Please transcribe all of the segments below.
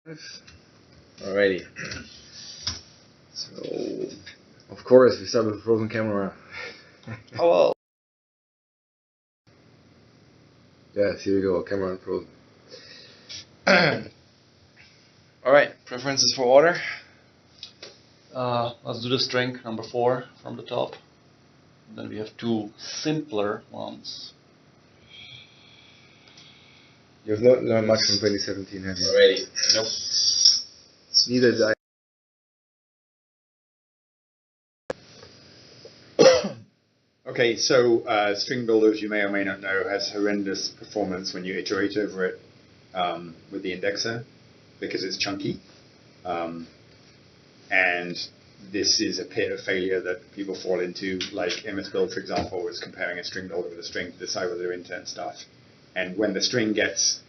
Alrighty. So, of course, we start with a frozen camera. Oh well. Yes, here we go, camera unfrozen. Alright, preferences for order? Let's do the string, number 4 from the top. Then we have 2 simpler ones. You have not learned much from 2017, have you? Already. Nope. Neither did I. Okay, so string builder, as you may or may not know, has horrendous performance when you iterate over it with the indexer because it's chunky. And this is a pit of failure that people fall into, like MSBuild, for example, was comparing a string builder with a string to decide whether they're intent stuff. And when the string gets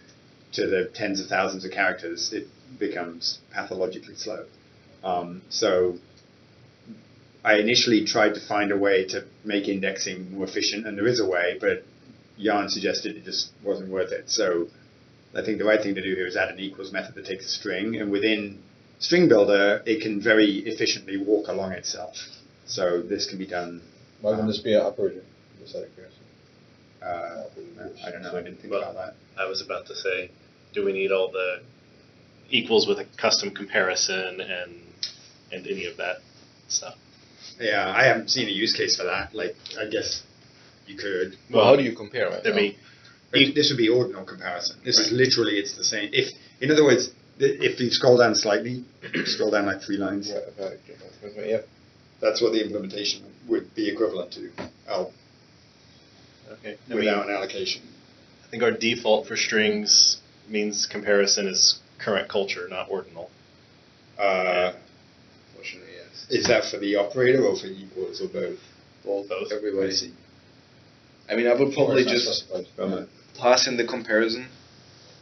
to the tens of thousands of characters, it becomes pathologically slow. So I initially tried to find a way to make indexing more efficient, and there is a way, but Jan suggested it just wasn't worth it. So I think the right thing to do here is add an equals method that takes a string, and within String Builder, it can very efficiently walk along itself. So this can be done. Why wouldn't this be an operator? I don't know. I didn't think about that. I was about to say, do we need all the equals with a custom comparison and any of that stuff? Yeah, I haven't seen a use case for that. Like, I guess you could. Well, how do you compare it? This would be ordinal comparison. This is literally, it's the same. If, in other words, if you scroll down slightly, scroll down like 3 lines. Yep. That's what the implementation would be equivalent to. Okay. Without an allocation. I think our default for strings means comparison is current culture, not ordinal. Fortunately, yes. Is that for the operator or for equals or both? Both. Everybody. I mean, I would probably just pass in the comparison.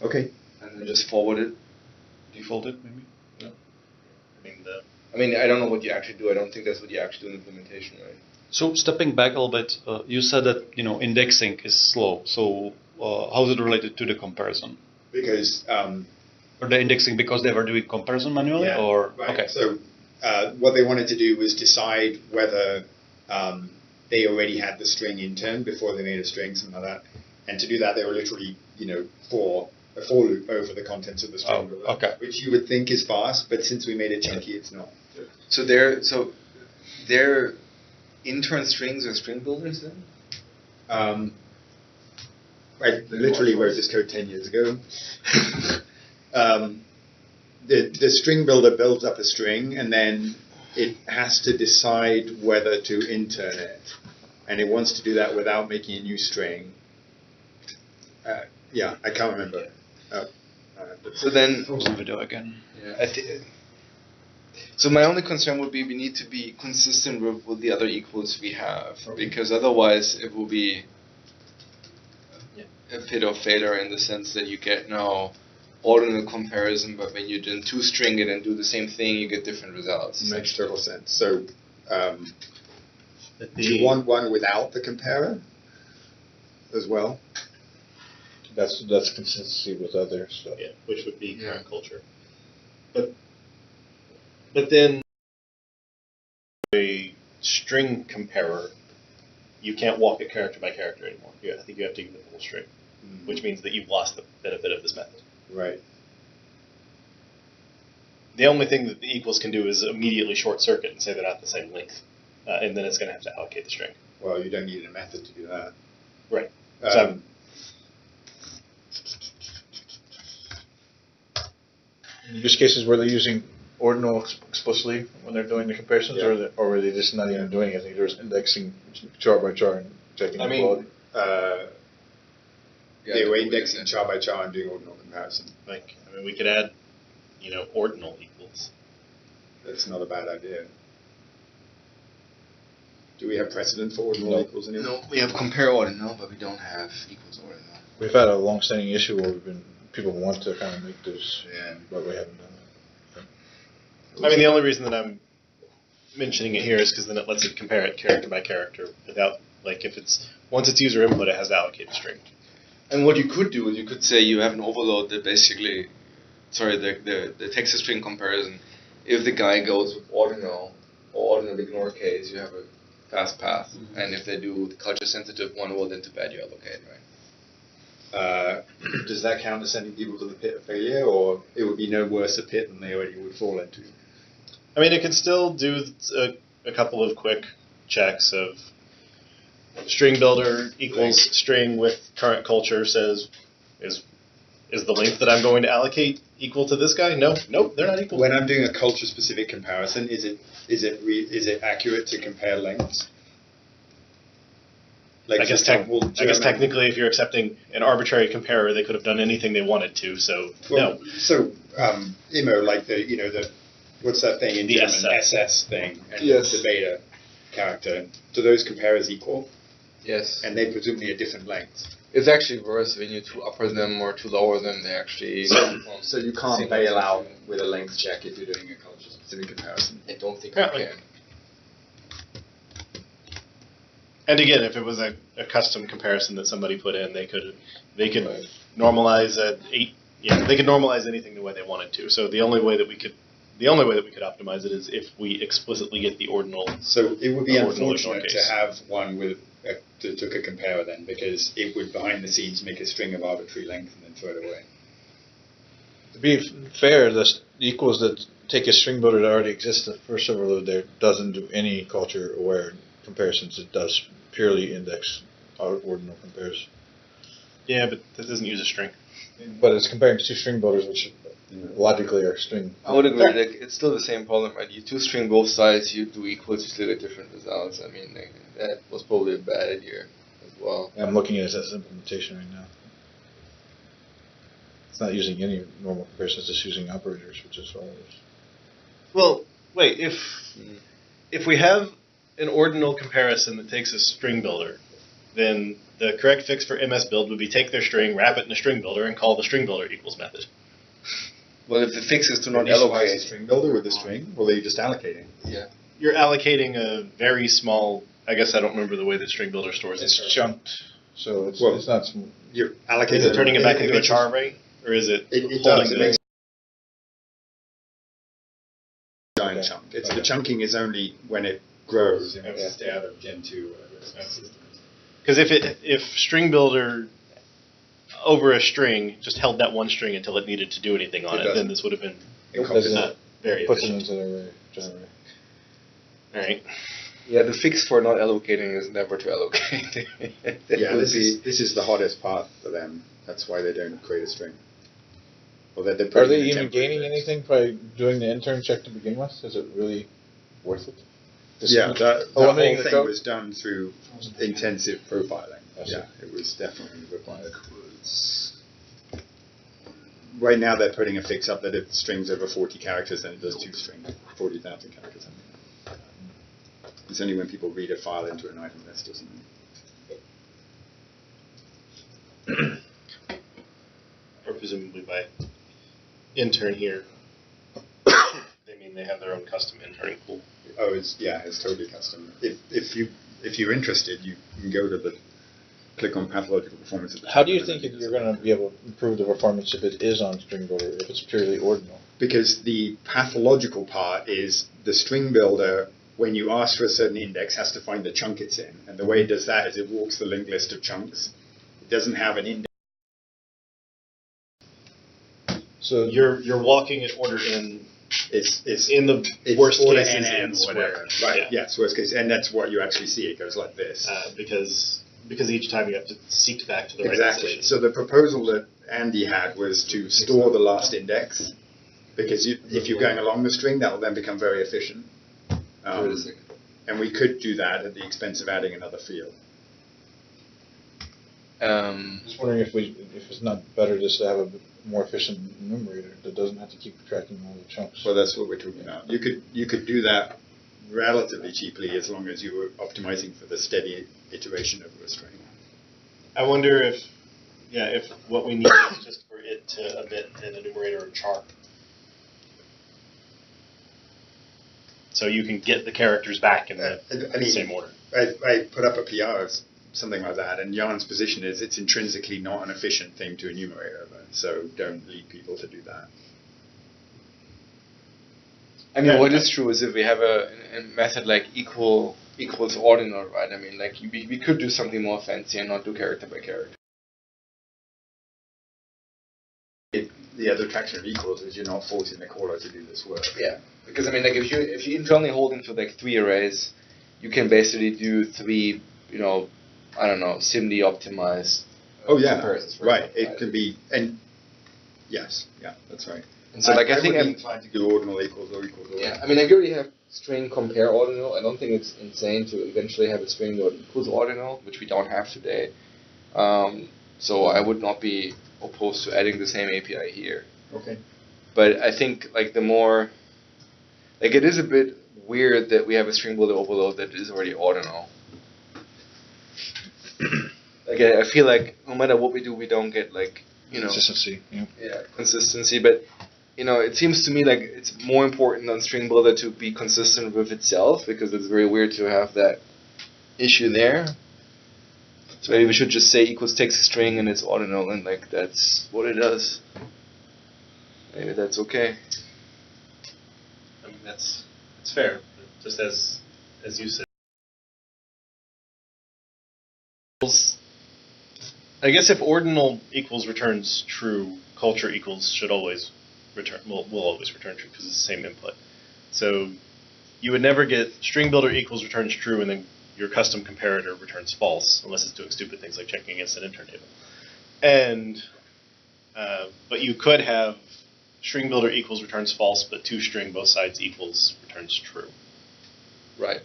Okay. And then just forward it. Default it, maybe? No. I mean, I don't know what you actually do. I don't think that's what you actually do in implementation, right? So stepping back a little bit, you said that indexing is slow. So how is it related to the comparison? Because or the indexing because they were doing comparison manually, yeah, or right. Okay. So what they wanted to do was decide whether they already had the string intern before they made a string, something like that. And to do that, they were literally, for a for loop over the contents of the string, which you would think is fast, but since we made it chunky, it's not. So their intern strings are string builders then? I literally wrote this code 10 years ago. The string builder builds up a string, and then it has to decide whether to intern it. And it wants to do that without making a new string. Yeah, I can't remember. So then, Pause the video again. Yeah. So my only concern would be we need to be consistent with the other equals we have, because otherwise it will be a pit of failure in the sense that you get now ordinal comparison, but when you then two-string it and do the same thing, you get different results. Makes total sense. So do you want one without the comparer as well? That's consistency with other stuff. Yeah, which would be current culture. But then a string comparer, you can't walk it character by character anymore. I think you have to give it the whole string, which means that you've lost the benefit of this method. Right. The only thing that the equals can do is immediately short circuit and say they're not the same length, and then it's going to have to allocate the string. Well, you don't need a method to do that. Right. In use cases where they're using ordinal explicitly when they're doing the comparisons, or were they just not even doing anything? They're just indexing chart by chart and checking the quality? They were indexing chart by chart and doing ordinal comparison. We could add, ordinal equals. That's not a bad idea. Do we have precedent for ordinal equals anymore? No, we have compare ordinal, but we don't have equals ordinal. We've had a long-standing issue where people want to kind of make this, but we haven't done that. The only reason that I'm mentioning it here is because then it lets it compare it character by character without, once it's user input, it has to allocate a string. And what you could do is you could say you have an overload that basically the text-to-string comparison, if the guy goes with ordinal or ordinal ignore case, you have a fast path, and if they do the culture-sensitive one, well, then too bad you allocate, right? Does that count as sending people to the pit of failure, or it would be no worse a pit than they already would fall into? I mean, it could still do a couple of quick checks of string builder equals string with current culture says is the length that I'm going to allocate equal to this guy? No, nope, they're not equal. When I'm doing a culture-specific comparison, is it accurate to compare lengths? Like I guess technically, if you're accepting an arbitrary comparer, they could have done anything they wanted to. So no. So IMO, like the what's that thing in The German? SS thing, and the beta character. Do those comparers equal? Yes. And they presumably are different lengths. It's actually worse when you to upper them or to lower them. They actually. So you can't bail out with a length check if you're doing a culture-specific comparison. I don't think you can. And again, if it was a custom comparison that somebody put in, they could normalize at 8. Yeah, they could normalize anything the way they wanted to. So the only way that we could optimize it is if we explicitly get the ordinal. So it would be unfortunate to have one with that took a comparer then, because it would behind the scenes make a string of arbitrary length and then throw it away. To be fair, the equals that take a string builder that already exists, the first overload there doesn't do any culture-aware comparisons. It does purely index ordinal compares. Yeah, but that doesn't use a string. But it's comparing two string builders, which logically are string. I would agree. Like, it's still the same problem, right? You two string both sides, you do equals, you still get different results. I mean, that was probably a bad idea as well. I'm looking at it as implementation right now. It's not using any normal comparisons, it's just using operators, which is all it is. Well, wait, if we have an ordinal comparison that takes a string builder, then the correct fix for MS build would be take their string, wrap it in a string builder, and call the string builder equals method. Well, if the fix is to not Initialize allocate a string builder with a string, or are you just allocating? Yeah. You're allocating a very small. I guess I don't remember the way that string builder stores it. It's chunked, so it's not smooth. You're Is allocating. it turning it back into a char array, or is it? It holding does. It the- makes a giant chunk. The chunking is only when it grows. Stay out of Gen 2 or whatever. Because if string builder over a string just held that one string until it needed to do anything on it, then this would have been very Puts it efficient. into the array, general array. All right. Yeah, the fix for not allocating is never to allocate. Yeah, this is the hardest part for them. That's why they don't create a string. Well, they're Are putting they in a even temporary gaining index. anything by doing the intern check to begin with? Is it really worth it? Yeah, that eliminating whole the thing code? was done through intensive profiling. I see. Yeah, it was definitely required. Right now they're putting a fix up that if the string's over 40 characters, then it does two strings, 40,000 characters. It's only when people read a file into an item list or something. Or presumably by intern here, they mean they have their own custom interning pool. Oh, it's totally custom. If you're interested, you can go to click on pathological performance. How do you think you're going to be able to improve the performance if it is on string builder, if it's purely ordinal? Because the pathological part is the string builder, when you ask for a certain index, has to find the chunk it's in. And the way it does that is it walks the linked list of chunks. It doesn't have an index. So you're walking it order in. It's in the it's worst order case is NN in or square. whatever. Right. Yeah. Yes, worst case, and that's what you actually see. It goes like this. Because each time you have to seek back to the right Exactly. position. So the proposal that Andy had was to store the last index, because if you're going along the string, that will then become very efficient. And we could do that at the expense of adding another field. Just wondering if it's not better just to have a more efficient enumerator that doesn't have to keep tracking all the chunks. Well, that's what we're talking about. You could do that relatively cheaply as long as you were optimizing for the steady iteration over a string. I wonder if what we need is just for it to emit an enumerator of char. So you can get the characters back in the same order. I put up a PR of something like that, and Jan's position is it's intrinsically not an efficient thing to enumerate over, so don't lead people to do that. I mean, what is true is if we have a method like equals ordinal, right? I mean, like we could do something more fancy and not do character by character. The other attraction of equals is you're not forcing the caller to do this work. Yeah, because I mean, like if you internally hold into like 3 arrays, you can basically do 3, I don't know, SIMD optimized. Comparisons, right. It could be, and yes, yeah, that's right. And so, like, I think I'm trying to do ordinal equals or equals. Yeah, I mean, I already have string compare ordinal. I don't think it's insane to eventually have a string that equals ordinal, which we don't have today. So I would not be opposed to adding the same API here. Okay. But I think like the more, like it is a bit weird that we have a string builder overload that is already ordinal. Like I feel like no matter what we do, we don't get like consistency. Yeah, consistency. But it seems to me like it's more important on string builder to be consistent with itself, because it's very weird to have that issue there. So maybe we should just say equals takes a string and it's ordinal, and like that's what it does. Maybe that's okay. I mean, that's fair. Just as you said. I guess if ordinal equals returns true, culture equals should always return. Will always return true because it's the same input. So you would never get string builder equals returns true and then your custom comparator returns false unless it's doing stupid things like checking against an intern table. And but you could have string builder equals returns false, but toString both sides equals returns true. Right.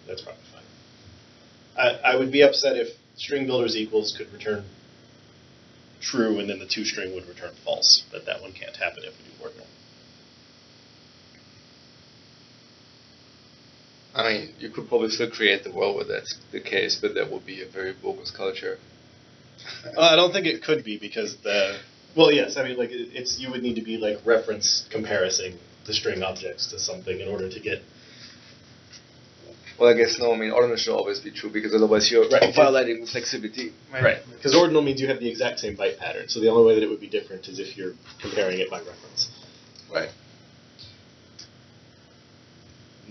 That's probably fine. I would be upset if string builders equals could return true and then the toString would return false, but that one can't happen if we do ordinal. I mean, you could probably still create the world where that's the case, but that would be a very bogus culture. I don't think it could be because yes, I mean, like it's you would need to be like reference comparing the string objects to something in order to get. Well, I guess no. I mean, ordinal should always be true because otherwise you're violating the flexibility. Right. Because ordinal means you have the exact same byte pattern. So the only way that it would be different is if you're comparing it by reference. Right.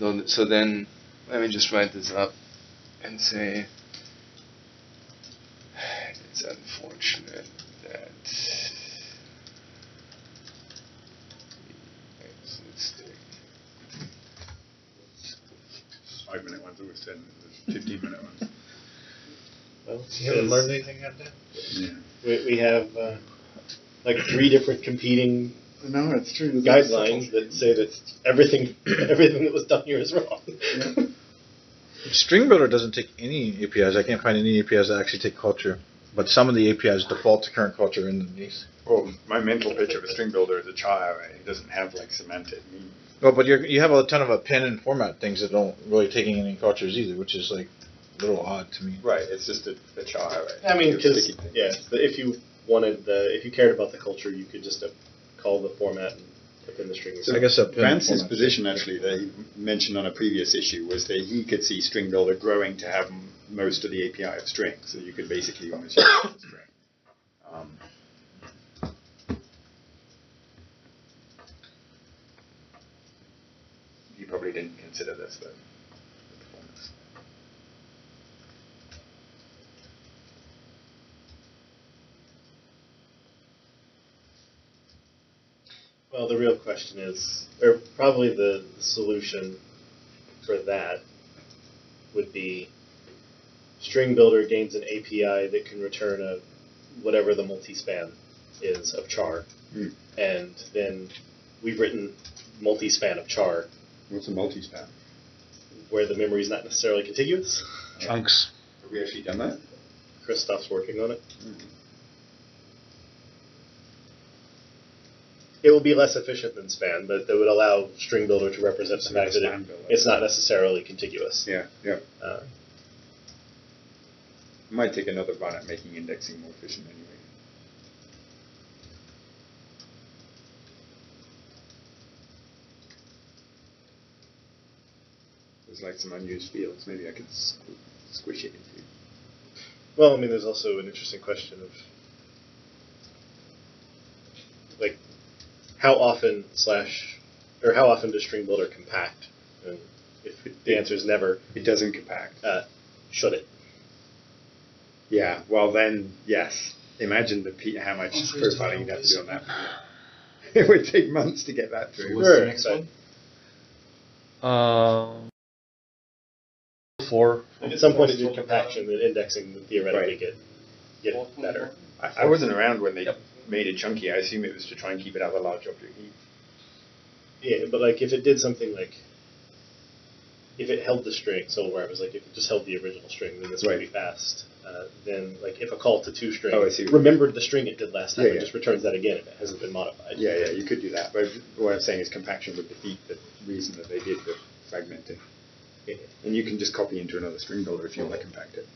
No, so then, let me just write this up and say it's unfortunate that it's a mistake. 5-minute ones always 10. There's 15-minute ones. Well, You haven't learned anything yet then? Yeah. we have like 3 different competing No, it's true. guidelines that say that everything that was done here is wrong. Yeah. String Builder doesn't take any APIs. I can't find any APIs that actually take culture. But some of the APIs default to current culture underneath. Well, my mental picture of a string builder is a char array. It doesn't have like semantic meaning. Well, but you have a ton of append and format things that don't really take any cultures either, which is like a little odd to me. Right. It's just a char array. I mean, because Sticky thing. if you wanted if you cared about the culture, you could just call the format and put in the string. So I guess Vance's position, actually, that he mentioned on a previous issue was that he could see string builder growing to have most of the API of string, so you could basically almost use it as string. He probably didn't consider this, but the performance. Well, the real question is, or probably the solution for that would be string builder gains an API that can return whatever the multi-span is of char. And then we've written multi-span of char. What's a multi-span? Where the memory is not necessarily contiguous. Chunks. Have we actually done that? Christoph's working on it. It will be less efficient than span, but that would allow string builder to represent the fact that it's not necessarily contiguous. Yeah. Might take another run at making indexing more efficient anyway. There's like some unused fields. Maybe I could squish it into. Well, I mean, there's also an interesting question of like how often or how often does String Builder compact? And if the answer is never, It doesn't compact. should it? Yeah, well then, yes. Imagine how much profiling you'd have to do on that. It would take months to get that through. What's the next one? 4. At some point, it did compaction, and indexing would theoretically get better. I wasn't around when they made it chunky. I assume it was to try and keep it out of a large object heap. Yeah, but like if it did something like, if it held the string, so where it was like if it just held the original string, then this would be fast. Then like if a call to toString remembered the string it did last time and just returns that again if it hasn't been modified. Yeah, you could do that. But what I'm saying is compaction would defeat the reason that they did the fragmenting. Yeah. And you can just copy into another string builder if you want to compact it.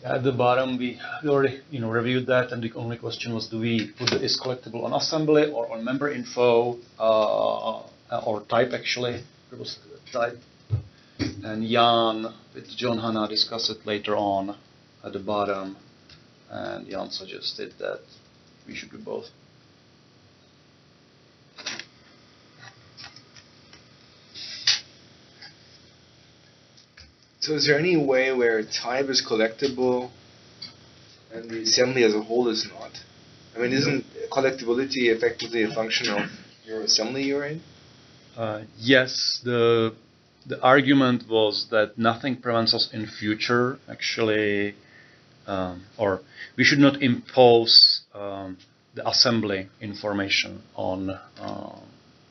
At the bottom, we already reviewed that, and the only question was, do we put the IsCollectible on Assembly or on MemberInfo or type actually? It was type. And Jan with John Hanna discussed it later on at the bottom, and Jan suggested that we should do both. So is there any way where type is collectible and the assembly as a whole is not? I mean, isn't collectibility effectively a function of your assembly you're in? Yes, the argument was that nothing prevents us in future actually, or we should not impose the assembly information on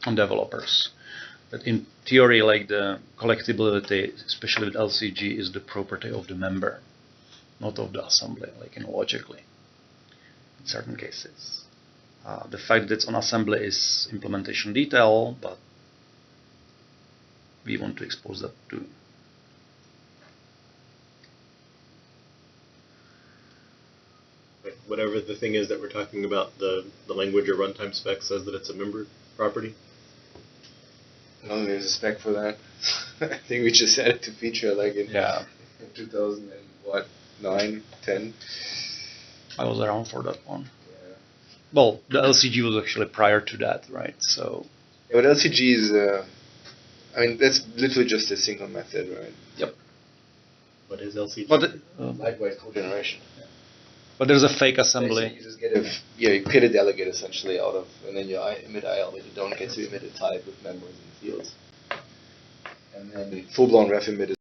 developers. But in theory, like the collectibility, especially with LCG, is the property of the member, not of the assembly, like logically, in certain cases. The fact that it's on assembly is implementation detail, but we want to expose that too. Like whatever the thing is that we're talking about, the language or runtime spec says that it's a member property. No, there's a spec for that. I think we just added to feature like in 2009, 10. I was around for that one. Yeah. Well, the LCG was actually prior to that, right? So. Yeah, but LCG is, I mean, that's literally just a single method, right? Yep. What is LCG? But Likewise, code generation. But there's a fake assembly. You just get you create a delegate essentially out of, and then you emit IL, but you don't get to emit a type with members and fields. And then the full-blown ref emit is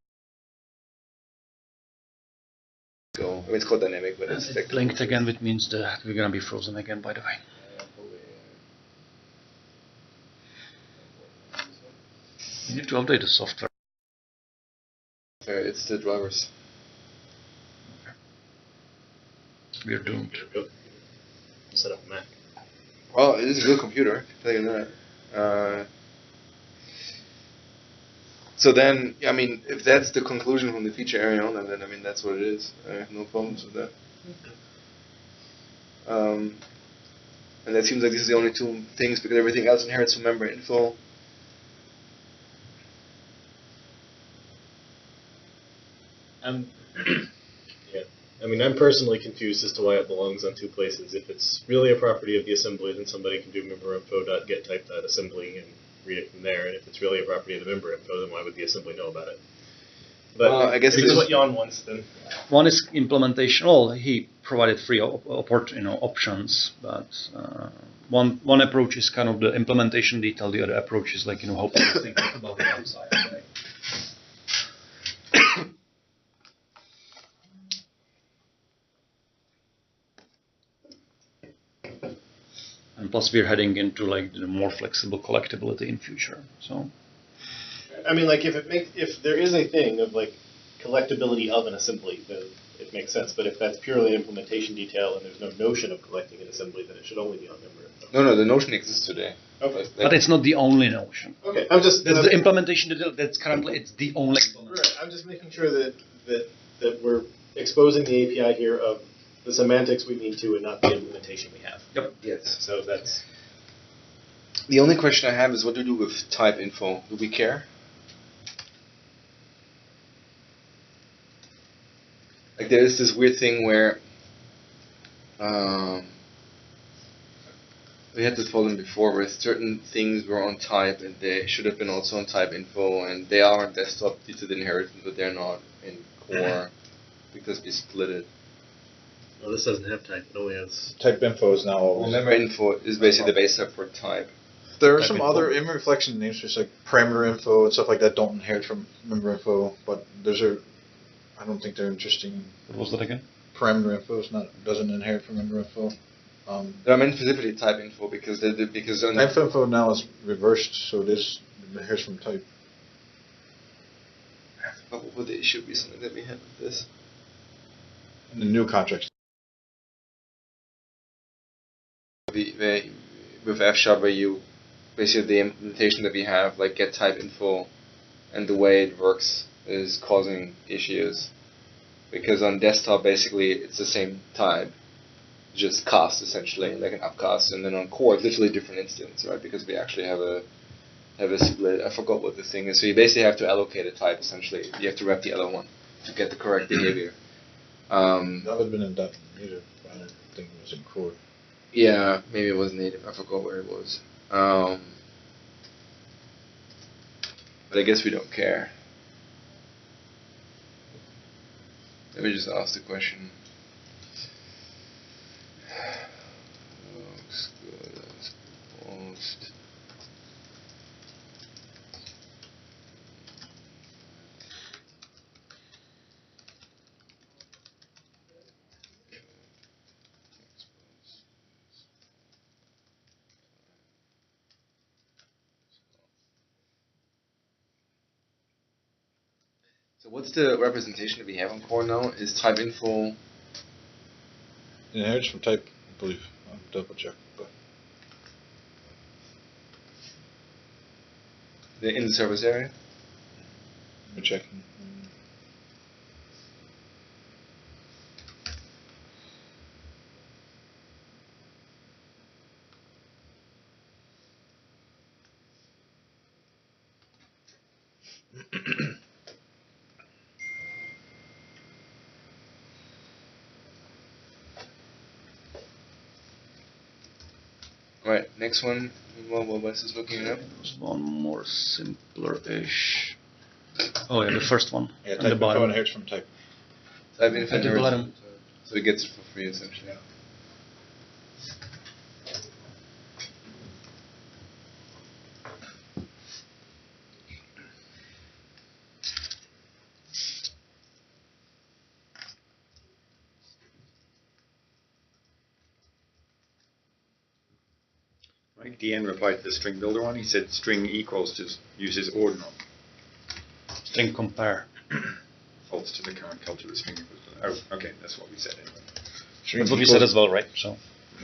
go. I mean, it's called dynamic, but it's Linked again, which means that we're gonna be frozen again. By the way. You need to update the software. It's the drivers. We're doomed. Set up a Mac. Well, it is a good computer. I'll tell you that. So then, I mean, if that's the conclusion from the feature area on, then I mean that's what it is. I have no problems with that. And that seems like this is the only two things because everything else inherits from MemberInfo. Yeah. I mean, I'm personally confused as to why it belongs on two places. If it's really a property of the assembly, then somebody can do MemberInfo.getType.assembly and read it from there. And if it's really a property of the MemberInfo, then why would the assembly know about it? But I guess this is what Jan wants then. One is implementation. Well, he provided free options, but one approach is kind of the implementation detail. The other approach is like how to think about it outside. Right? And plus, we're heading into like the more flexible collectibility in future. So, I mean, like if there is a thing of like collectibility of an assembly, then it makes sense. But if that's purely an implementation detail and there's no notion of collecting an assembly, then it should only be on MemberInfo. No, the notion exists today. Okay. but it's not the only notion. Okay, I'm just That's the implementation detail. That's currently it's the only. Right. I'm just making sure that we're exposing the API here of the semantics we need to and not the implementation we have. Yep. Yes. So that's The only question I have is what to do with type info. Do we care? Like like there is this weird thing where we had this problem before where certain things were on type and they should have been also on type info, and they are on desktop due to the inheritance, but they're not in core because we split it. Well, this doesn't have type. It only has. Type info is now always. MemberInfo is basically the base type for type. There are Type some info. other reflection namespaces like parameter info and stuff like that don't inherit from MemberInfo, but those are, I don't think they're interesting. What was that again? Parameter info doesn't inherit from MemberInfo. I meant specifically type info because Type info now is reversed, so it inherits from type. what would the issue be something that we had with this? In the new contracts. With F# where you basically the implementation that we have, like get type info, and the way it works is causing issues. Because on desktop basically it's the same type, just cast essentially, like an upcast, and then on core it's literally a different instance, right? Because we actually have a split. I forgot what the thing is. So you basically have to allocate a type essentially. You have to wrap the other one to get the correct behavior. That would have been in .NET native. I don't think it was in core. Yeah, maybe it was native. I forgot where it was. But I guess we don't care. Let me just ask the question. Looks good as proposed. So what's the representation that we have on core now? Is type info? It inherits from type, I believe. I'll double check. But In the service area? let me check. Right, next one. While Wes is looking it up. There's one more simpler-ish. Oh yeah, the first one. Yeah, and type the info bottom. inherits from type. Type info At the inherits bottom. from type. So it gets it for free essentially. Right, DN replied to the string builder one. He said string equals just uses ordinal. String compare. False to the current culture of the string equals. Oh, okay, that's what we said anyway. String That's what we equals- said as well, right? So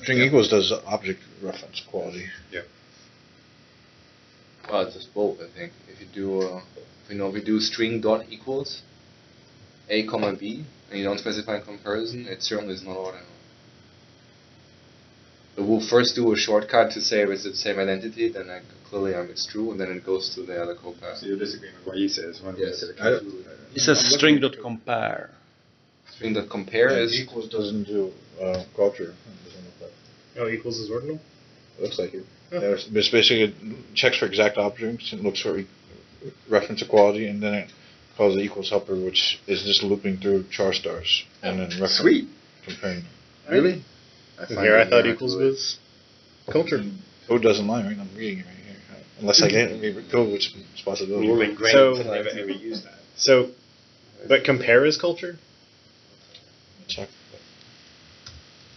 String equals does object reference quality. Well, it's just both, I think. If you do, we do string dot equals a comma b, and you don't specify comparison, it certainly is not ordinal. But we'll first do a shortcut to say if it's the same identity, then clearly it's true, and then it goes to the other copar. So you're disagreeing with what he says. One Yes. said it I don't- comes- it says string.compare. String dot compare is Equals doesn't do culture. It doesn't look like. Oh, equals is ordinal? It looks like it. It's basically it checks for exact objects and looks for reference equality, and then it calls the equals helper, which is just looping through char stars and then reference sweet. comparing. Really? Here I thought equals was culture. Code doesn't lie, right? I'm reading it right here. Unless I get read code, which is a possibility. Rule ingrained. So- never ever use that. So, but compare is culture? Check.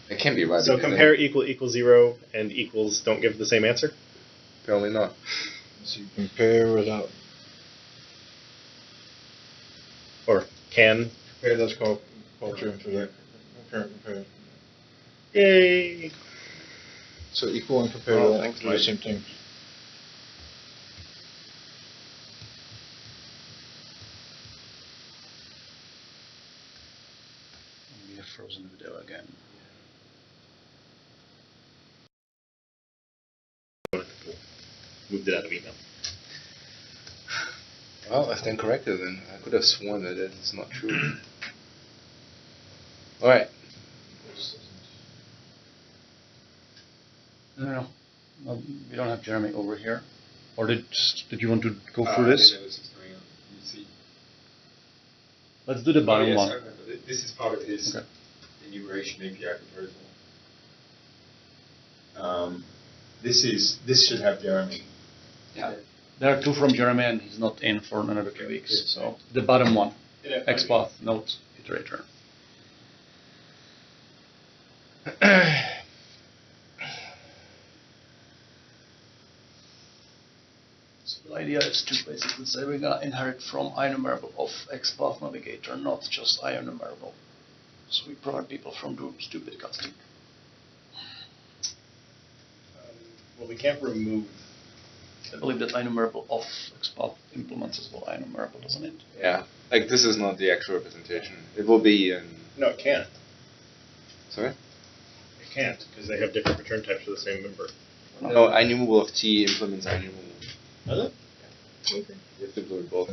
It can be right. So because compare equals 0 and equals don't give the same answer? Apparently not. So you compare without. Or can? Compare does call culture into that. Compare. Yay! So equal and compare Oh, will thanks, do the Mike. same thing. We have frozen video again. Moved it out of email. Well, I stand corrected then. I could have sworn that it's not true. All right. No, we don't have Jeremy over here. Or did you want to go through this? Let's do the bottom one. This is part of his Okay. enumeration API proposal. This should have Jeremy. Yeah. There are two from Jeremy, and he's not in for another 2 weeks. So the bottom one, XPathNodeIterator. So the idea is to basically say we're gonna inherit from IEnumerable of XPathNavigator, not just IEnumerable. So we prevent people from doing stupid casting. Well, we can't remove. I believe that IEnumerable of XPath implements as well IEnumerable, doesn't it? Yeah. Like this is not the actual representation. It will be in. No, it can't. Sorry. It can't because they have different return types for the same member. No, IEnumerable of T implements IEnumerable. Does it? Okay. You have to implement both.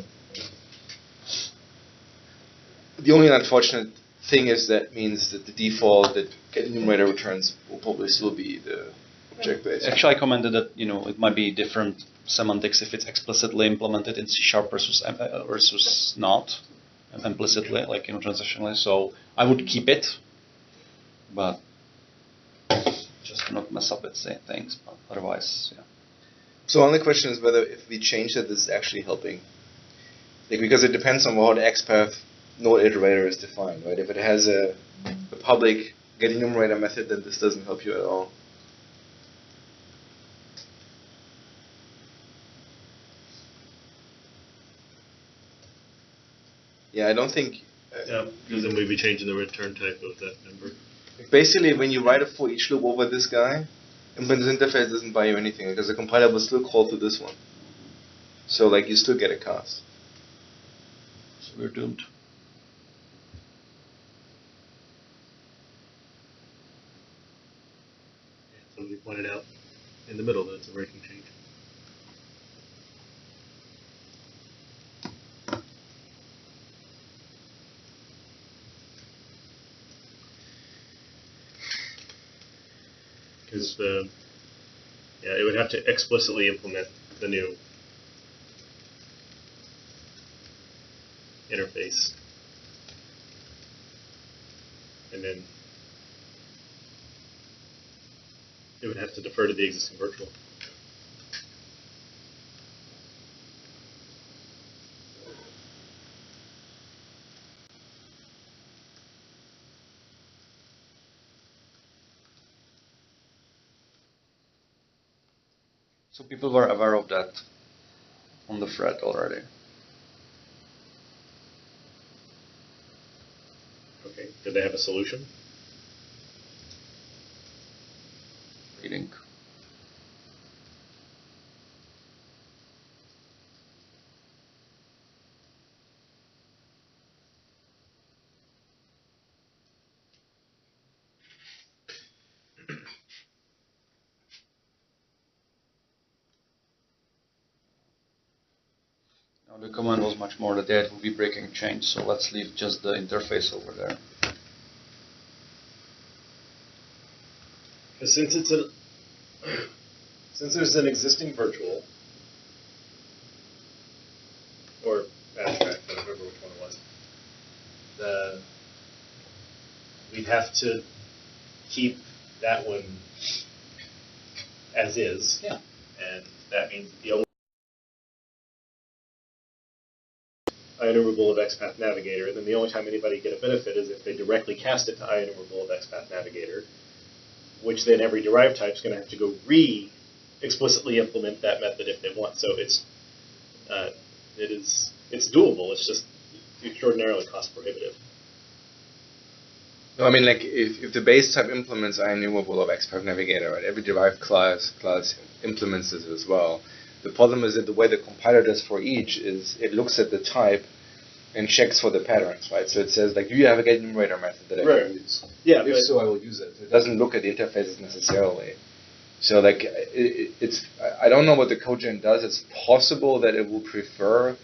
The only unfortunate thing is that means that the default that GetEnumerator returns will probably still be the object-based. Actually, I commented that it might be different semantics if it's explicitly implemented in C# versus not implicitly, like transitionally. So I would keep it, but just to not mess up with things. But otherwise, yeah. So only question is whether if we change that, this is actually helping. Like, because it depends on how the XPathNodeIterator is defined, right? If it has a public getEnumerator method, then this doesn't help you at all. Yeah, I don't think... Yeah, because then we'd be changing the return type of that member. Basically, when you write a for each loop over this guy, implement interface doesn't buy you anything because the compiler will still call to this one. So, like, you still get a cast. So we're doomed. Somebody pointed out in the middle that it's a breaking change. Because it would have to explicitly implement the new interface, and then it would have to defer to the existing virtual. So people were aware of that on the thread already. Okay. Did they have a solution? Reading. Now the command was much more that it would be breaking change, so let's leave just the interface over there. Since it's since there's an existing virtual or abstract, I don't remember which one it was, we'd have to keep that one as is. Yeah. And that means the only IEnumerable of XPathNavigator, and then the only time anybody get a benefit is if they directly cast it to IEnumerable of XPathNavigator, which then every derived type is going to have to go explicitly implement that method if they want. So it's doable. It's just extraordinarily cost prohibitive. No, I mean, like, if the base type implements IEnumerable of XPathNavigator, right, every derived class implements this as well. The problem is that the way the compiler does for each is it looks at the type and checks for the patterns, right? So it says, like, do you have a getEnumerator method that I can use? Yeah, if so, I will use it. It doesn't look at the interfaces necessarily. So, like, I don't know what the codegen does. It's possible that it will prefer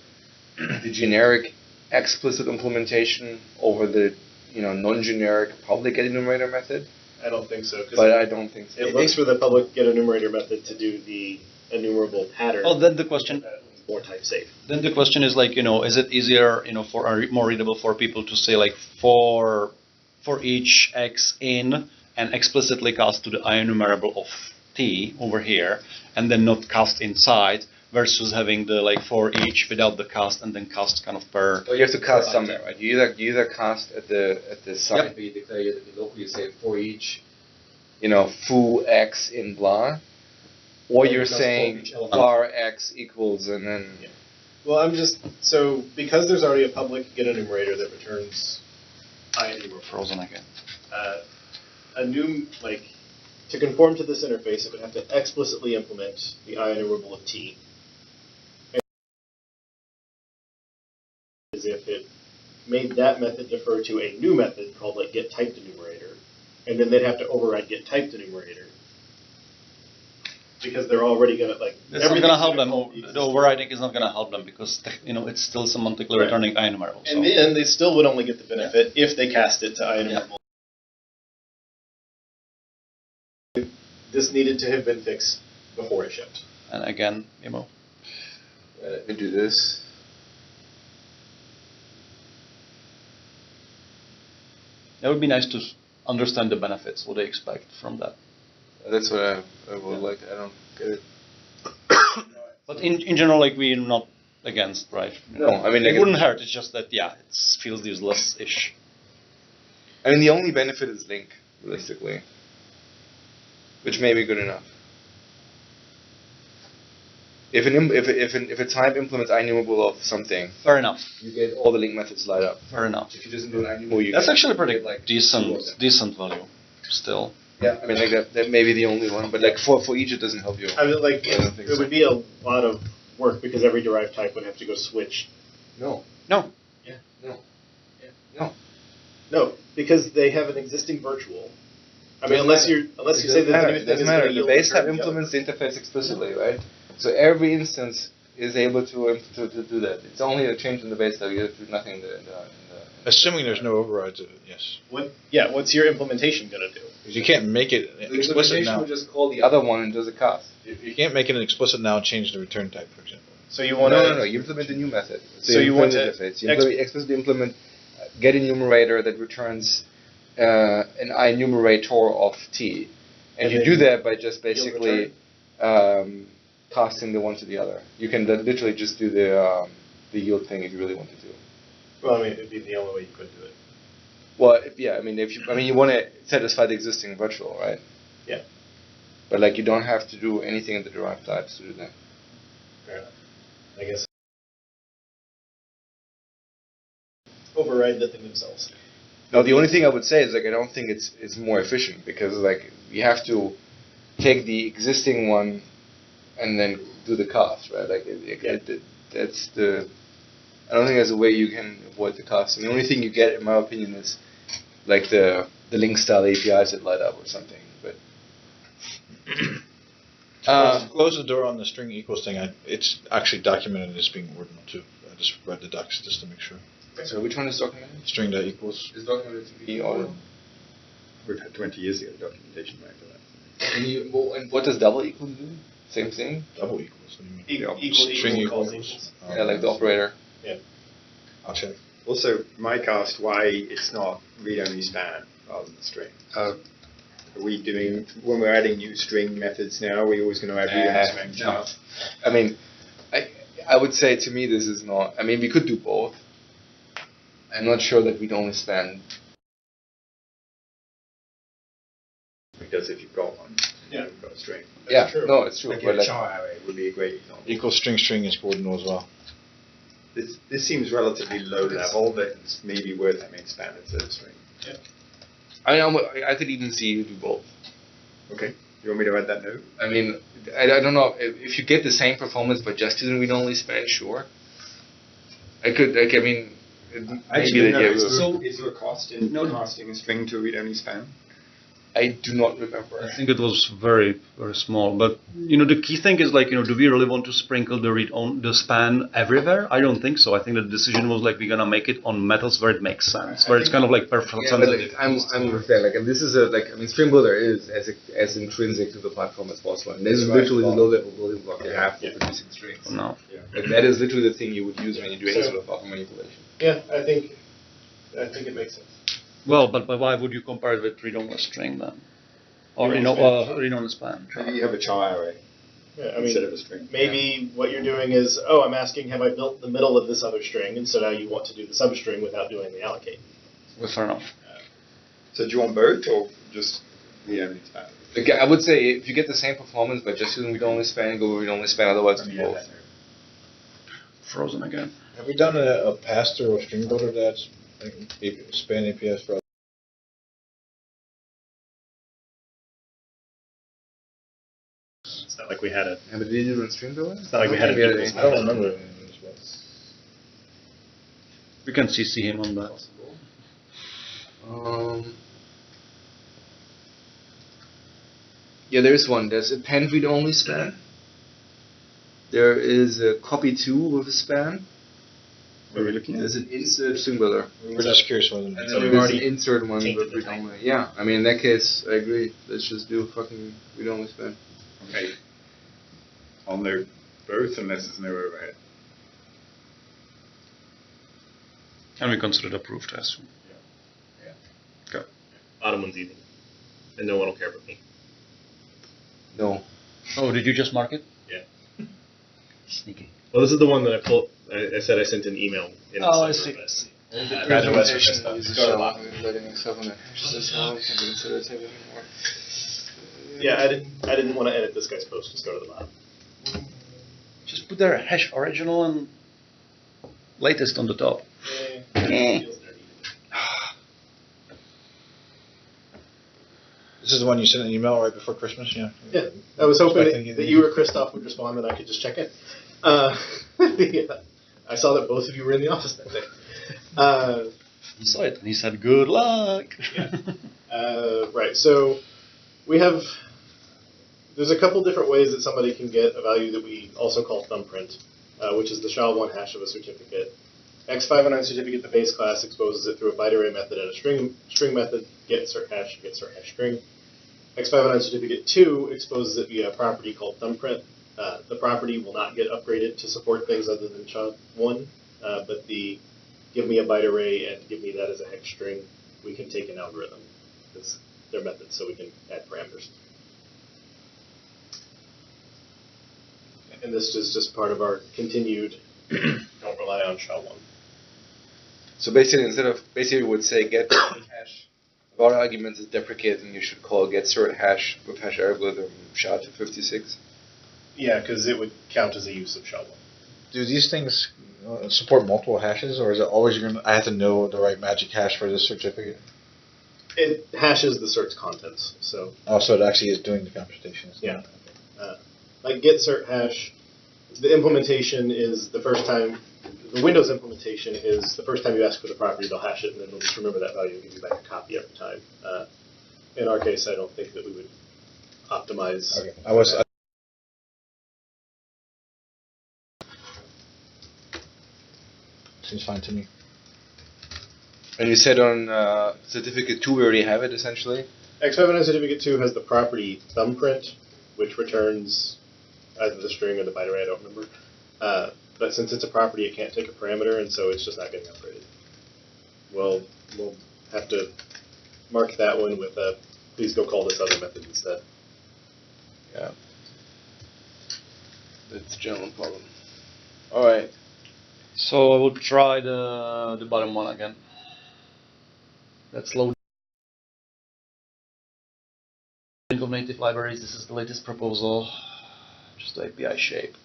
the generic explicit implementation over the non-generic public GetEnumerator method, I don't think so. but I don't think so. It looks for the public GetEnumerator method to do the enumerable pattern. Oh, then the question. More type safe. Then the question is like, is it easier, for more readable for people to say like for each x in and explicitly cast to the IEnumerable of t over here, and then not cast inside, versus having the like for each without the cast and then cast kind of per. Well, you have to cast somewhere, right? You either cast at the side, Yep. where you declare that the local, you say for each, foo x in blah, or you're saying var x equals and then. Yeah. Well, because there's already a public GetEnumerator that returns IEnumerable. Frozen again. To conform to this interface, it would have to explicitly implement the IEnumerable of t. As if it made that method defer to a new method called like GetTypedEnumerator, and then they'd have to override GetTypedEnumerator. Because they're already going to It's not going to help them. The overriding is not going to help them because it's still semantically returning IEnumerable. And then they still would only get the benefit if they cast it to IEnumerable. Yeah. This needed to have been fixed before it shipped. And again, Let me do this. it would be nice to understand the benefits, what they expect from that. That's what I would like. I don't get it. But in general, we're not against, right? No, I mean, it wouldn't hurt. It's just that, it feels useless-ish. I mean, the only benefit is link, realistically, which may be good enough. If a type implements IEnumerable of something, Fair enough. you get all the link methods light up. Fair enough. If you just do an IEnumerable, you That's get, actually pretty like decent value, still. Yeah, I mean, that may be the only one, but for each it doesn't help you. I mean, it would be a lot of work because every derived type would have to go switch. No. No. Yeah. No. Yeah. No. No, because they have an existing virtual. I mean, unless you say that the new thing is going to The base type implements the interface explicitly, right? So every instance is able to do that. It's only a change in the base type. You have to do nothing in the Assuming there's no overrides of it, yes. What's your implementation going to do? Because you can't make it explicit now. Will just call the other one and does a cast. You can't make it an explicit now and change the return type, for example. So you want No. You implement a new method. So you want to explicitly implement GetEnumerator that returns an IEnumerator of t, and you do that by just basically casting the one to the other. You can literally just do the yield thing if you really wanted to. Well, I mean, it'd be the only way you could do it. Well, you want to satisfy the existing virtual, right? Yeah. But you don't have to do anything in the derived types to do that. Fair enough. I guess. Override the thing themselves. No, the only thing I would say is I don't think it's more efficient because you have to take the existing one and then do the cast, right? That's the. I don't think there's a way you can avoid the casting. The only thing you get, in my opinion, is the link style APIs that light up or something. But close the door on the string equals thing. It's actually documented as being ordinal too. I just read the docs just to make sure. So which one is documented? String that equals. Is documented to be ordinal. We've had 20 years ago documentation right for that. And what does double equal do? Same thing? Double equals. What do you mean? String equals. Yeah, like the operator. Yeah. I'll check. Also, my cast, why it's not read-only span rather than string. Are we doing, when we're adding new string methods now, are we always going to add read-only string? No. I mean, I would say to me this is not, we could do both. I'm not sure that read-only span. Because if you've got one, Yeah. you've got a string. Yeah, true. no, it's true. Like But a char array would be a great example. Equals string is ordinal as well. This seems relatively low level, but it's maybe worth having span instead of string. Yeah. I could even see you do both. Okay. You want me to add that note? I don't know if you get the same performance but just using read-only span. Sure. Maybe Actually, no, the idea is was- there a cost in casting a string to a read-only span? I do not remember. I think it was very, very small. But the key thing is do we really want to sprinkle the span everywhere? I don't think so. I think the decision was we're gonna make it on methods where it makes sense, where it's kind of perfect. Yeah, I'm understand. And this is String Builder is as intrinsic to the platform as possible. And this is literally the low-level building block you have for producing strings. No. That is literally the thing you would use when you do any sort of platform manipulation. Yeah, I think it makes sense. Well, but why would you compare it with read-only string then? Or read-only span? Maybe you have a char array instead of a string. Maybe what you're doing is, I'm asking, have I built the middle of this other string? And so now you want to do the substring without doing the allocate. Well, fair enough. So do you want both, or just read-only span? I would say if you get the same performance by just using read-only span, go with read-only span. Otherwise, do both. Frozen again. Have we done a pass-through or string builder that's span APS for? It's not like we had a. But did you do a string builder? It's not like we had a. I don't remember it as well. We can CC him on that. Yeah, there is one. There's append read-only span. There is a copy to with a span. What are we looking at? There's an insert string builder. We're just curious whether. And then there's an insert one with read-only. Yeah, I mean in that case, I agree. Let's just do fucking read-only span. Okay. I'll note both unless there's no overhead. And we consider it approved, I assume. Yeah. Go. Bottom one's easy. And no one will care but me. No. Oh, did you just mark it? Yeah. Sneaky. Well, this is the one that I pulled. I said I sent an email. In I December, see. Yeah, I didn't want to edit this guy's post. Just go to the bottom. Just put their hash original and latest on the top. This is the one you sent an email right before Christmas, yeah? Yeah, I was hoping that you or Christoph would respond and I could just check in. Yeah. I saw that both of you were in the office that day. He saw it and he said, "Good luck." Yeah. Right, so there's a couple different ways that somebody can get a value that we also call thumbprint, which is the SHA-1 hash of a certificate. X509 certificate, the base class, exposes it through a byte array method and a string method, GetCertHash, GetCertHashString. X509 certificate 2 exposes it via a property called thumbprint. The property will not get upgraded to support things other than SHA-1, but the give me a byte array and give me that as a hex string, we can take an algorithm. It's their method, so we can add parameters. And this is just part of our continued don't rely on SHA-1. So basically we would say get hash about arguments is deprecated and you should call GetCertHash with hash algorithm SHA-256. Yeah, because it would count as a use of SHA-1. Do these things support multiple hashes, or is it always I have to know the right magic hash for this certificate? It hashes the cert's contents, so. Oh, so it actually is doing the computation. Yeah. Like GetCertHash, the implementation is the first time, the Windows implementation is the first time you ask for the property, they'll hash it, and then they'll just remember that value and give you back a copy every time. In our case, I don't think that we would optimize. Okay. Seems fine to me. And you said on certificate 2 we already have it essentially? X509 certificate 2 has the property thumbprint, which returns either the string or the byte array, I don't remember. But since it's a property, it can't take a parameter, and so it's just not getting upgraded. We'll have to mark that one with a please go call this other method instead. Yeah. That's a general problem. Alright. So I will try the bottom one again. Let's load of native libraries. This is the latest proposal. Just the API shape.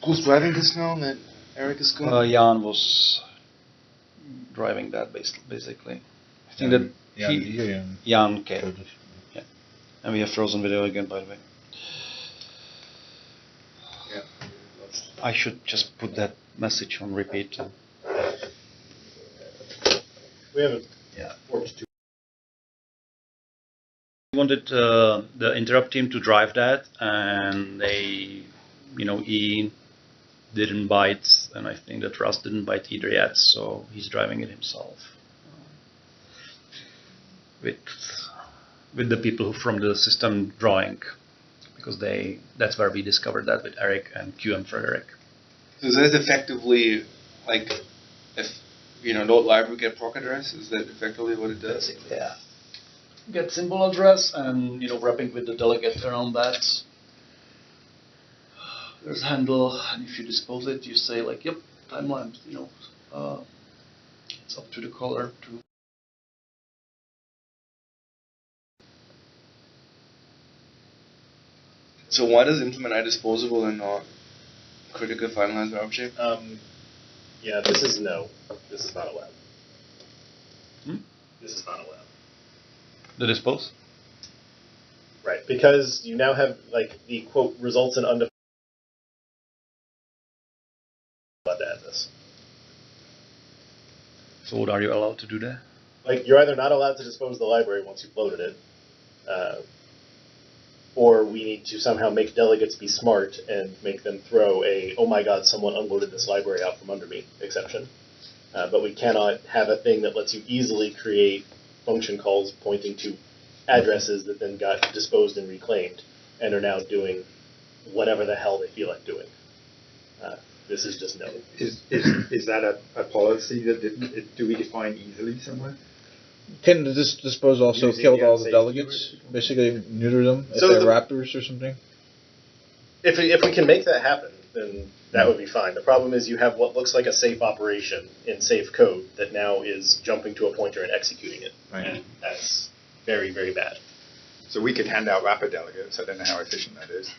Who's driving this now that Eric is gone? Jan was driving that basically. I think that Jan came. Yeah. And we have frozen video again, by the way. Yeah. I should just put that message on repeat. We haven't Yeah. worked too wanted the interrupt team to drive that, and they, E didn't bite, and I think that Russ didn't bite either yet, so he's driving it himself with the people from the system drawing, because that's where we discovered that with Eric and QM Frederick. So is that effectively like if node library get proc address? Is that effectively what it does? Basically, yeah. Get symbol address and wrapping with the delegate around that. There's handle, and if you dispose it, you say like, yep, timeline. It's up to the caller to. So why does implement IDisposable and not critical finalizer object? Yeah, this is no. This is not allowed. This is not allowed. The dispose? Right, because you now have like the quote results in undefined. Allowed to add this. So what are you allowed to do there? Like you're either not allowed to dispose the library once you've loaded it, or we need to somehow make delegates be smart and make them throw a "oh my god, someone unloaded this library out from under me" exception. But we cannot have a thing that lets you easily create function calls pointing to addresses that then got disposed and reclaimed and are now doing whatever the hell they feel like doing. This is just no. Is that a policy that do we define easily somewhere? Can this dispose also Using kill the all the safety delegates? Basically neuter them if So they're the- wrappers or something? If we can make that happen, then that would be fine. The problem is you have what looks like a safe operation in safe code that now is jumping to a pointer and executing it. Right. And that's very, very bad. So we could hand out wrapper delegates. I don't know how efficient that is.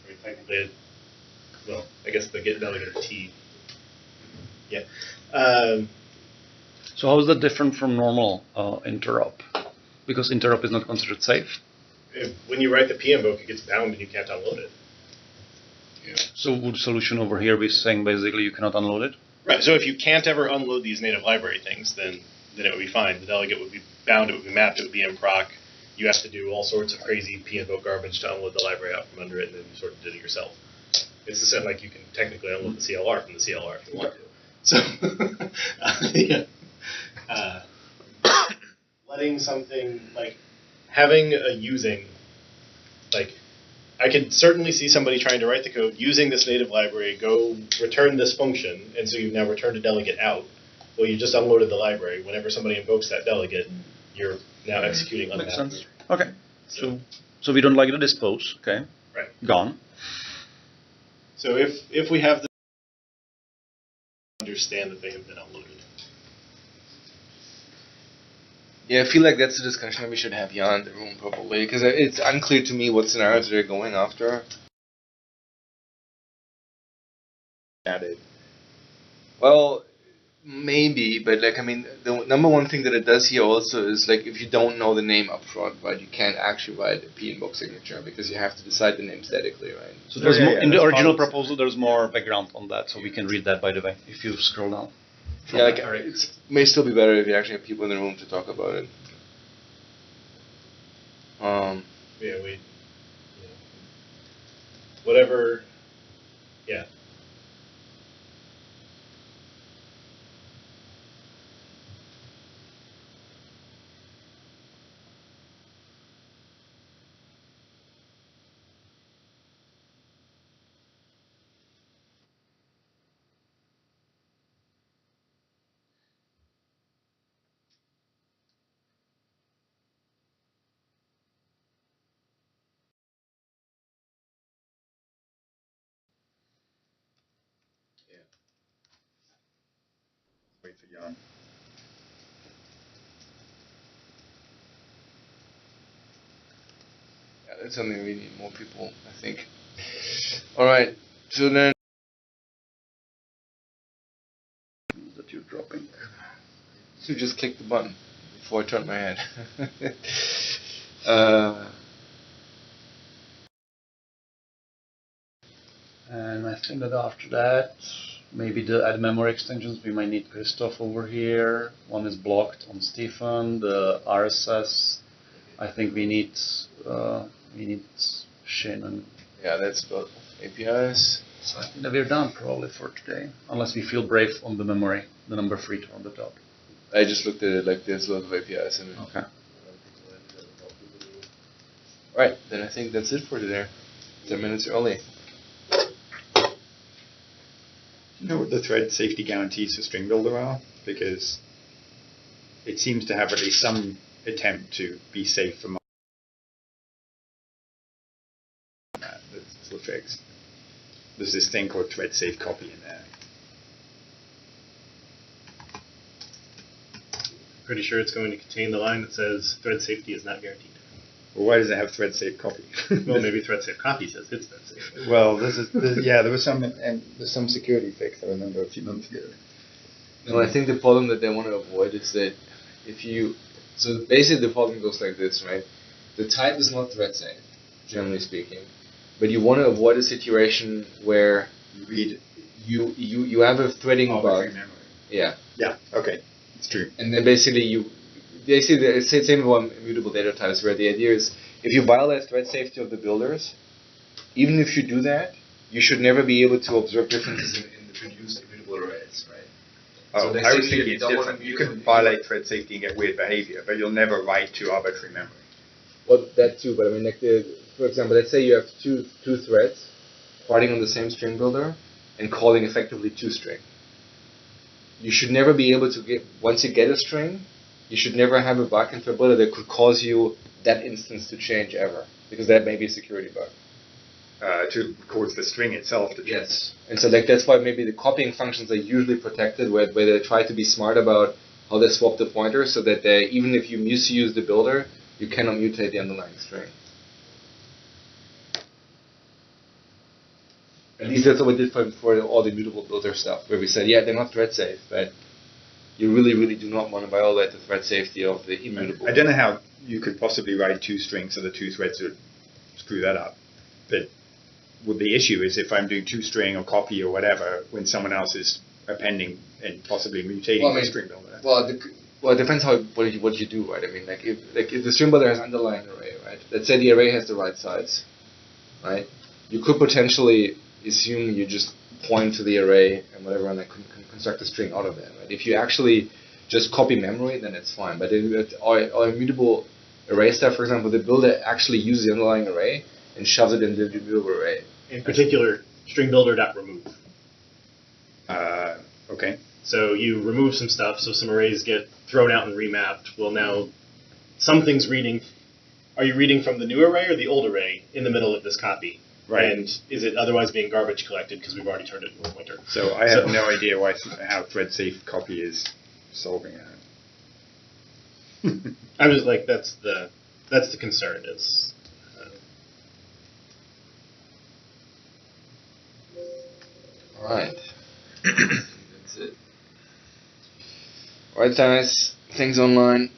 I mean, technically, well, I guess the get delegate T. Yeah. So how is that different from normal interrupt? Because interrupt is not considered safe. When you write the PM book, it gets bound and you can't unload it. Yeah. So would the solution over here be saying basically you cannot unload it? Right. So if you can't ever unload these native library things, then it would be fine. The delegate would be bound, it would be mapped, it would be in proc. You have to do all sorts of crazy PM book garbage to unload the library out from under it, and then you sort of did it yourself. It's the same, like you can technically unload the CLR from the CLR if you want to. So, yeah. Letting something, like, having a using, like, I could certainly see somebody trying to write the code using this native library, go return this function, and so you've now returned a delegate out. Well, you just unloaded the library. Whenever somebody invokes that delegate, you're now executing on that. Makes sense. Okay. So we don't like the dispose. Okay. Right. Gone. So if we have the understand that they have been unloaded. Yeah, I feel like that's a discussion that we should have here in the room probably, because it's unclear to me what scenarios they're going after. Added. Well, maybe, but like, I mean, the number one thing that it does here also is like if you don't know the name up front, right, you can't actually write a P inbox signature because you have to decide the name statically, right? So there's more, in the that's original policy. proposal, there's more background on that, so we can read that, by the way, if you scroll down. Yeah, like, it may still be better if you actually have people in the room to talk about it. Yeah, whatever. Yeah. Wait for Jan. Yeah, that's something we need more people, I think. Alright, so then That you're dropping. so just click the button before I turn my head. And I think that after that, maybe the add memory extensions, we might need Christoph over here. One is blocked on Stephen. The RSS, I think we need Shannon. Yeah, that's both APIs. So I think that we're done probably for today, unless we feel brave on the memory, the number 3 on the top. I just looked at it like there's a lot of APIs in it. Okay. Alright, then I think that's it for today. 10 minutes early. You know what the thread safety guarantees for String Builder are? Because it seems to have at least some attempt to be safe from that's little tricks. There's this thing called thread safe copy in there. Pretty sure it's going to contain the line that says thread safety is not guaranteed. Well, why does it have thread safe copy? Well, maybe thread safe copy says it's thread safe. Well, there was some security fix I remember a few months ago. No, I think the problem that they want to avoid is that if you, so basically the problem goes like this, right? The type is not thread safe, generally speaking, but you want to avoid a situation where you have a threading bug. Yeah. Yeah. Okay. It's true. And then basically it's the same about immutable data types, where the idea is if you violate thread safety of the builders, even if you do that, you should never be able to observe differences in the produced immutable arrays, right? Oh, so I was thinking it's different. You can violate thread safety and get weird behavior, but you'll never write to arbitrary memory. Well, that too, but I mean, like for example, let's say you have two threads writing on the same string builder and calling effectively toString. You should never be able to get, once you get a string, you should never have a bug in thread builder that could cause you that instance to change ever, because that may be a security bug. To cause the string itself to change. Yes. And so like that's why maybe the copying functions are usually protected, where they try to be smart about how they swap the pointers, so that they, even if you misuse the builder, you cannot mutate the underlying string. At least that's what we did for all the mutable builder stuff, where we said, yeah, they're not thread safe, but you really, really do not want to violate the thread safety of the immutable. I don't know how you could possibly write two strings so the two threads would screw that up. But well, the issue is if I'm doing toString or copy or whatever, when someone else is appending and possibly mutating the string builder. Well, it depends what you do, right? I mean, like if the string builder has underlying array, right? Let's say the array has the right size, right? You could potentially assume you just point to the array and whatever, and I can construct a string out of that, right? If you actually just copy memory, then it's fine. But our immutable array stuff, for example, the builder actually uses the underlying array and shoves it into the immutable array. In particular, string builder.remove. Okay. So you remove some stuff, so some arrays get thrown out and remapped. Well, now something's reading. Are you reading from the new array or the old array in the middle of this copy? Right. And is it otherwise being garbage collected because we've already turned it into a pointer? So I have no idea how thread safe copy is solving that. I'm just like that's the concern. It's all right. That's it. All right, guys. Things online.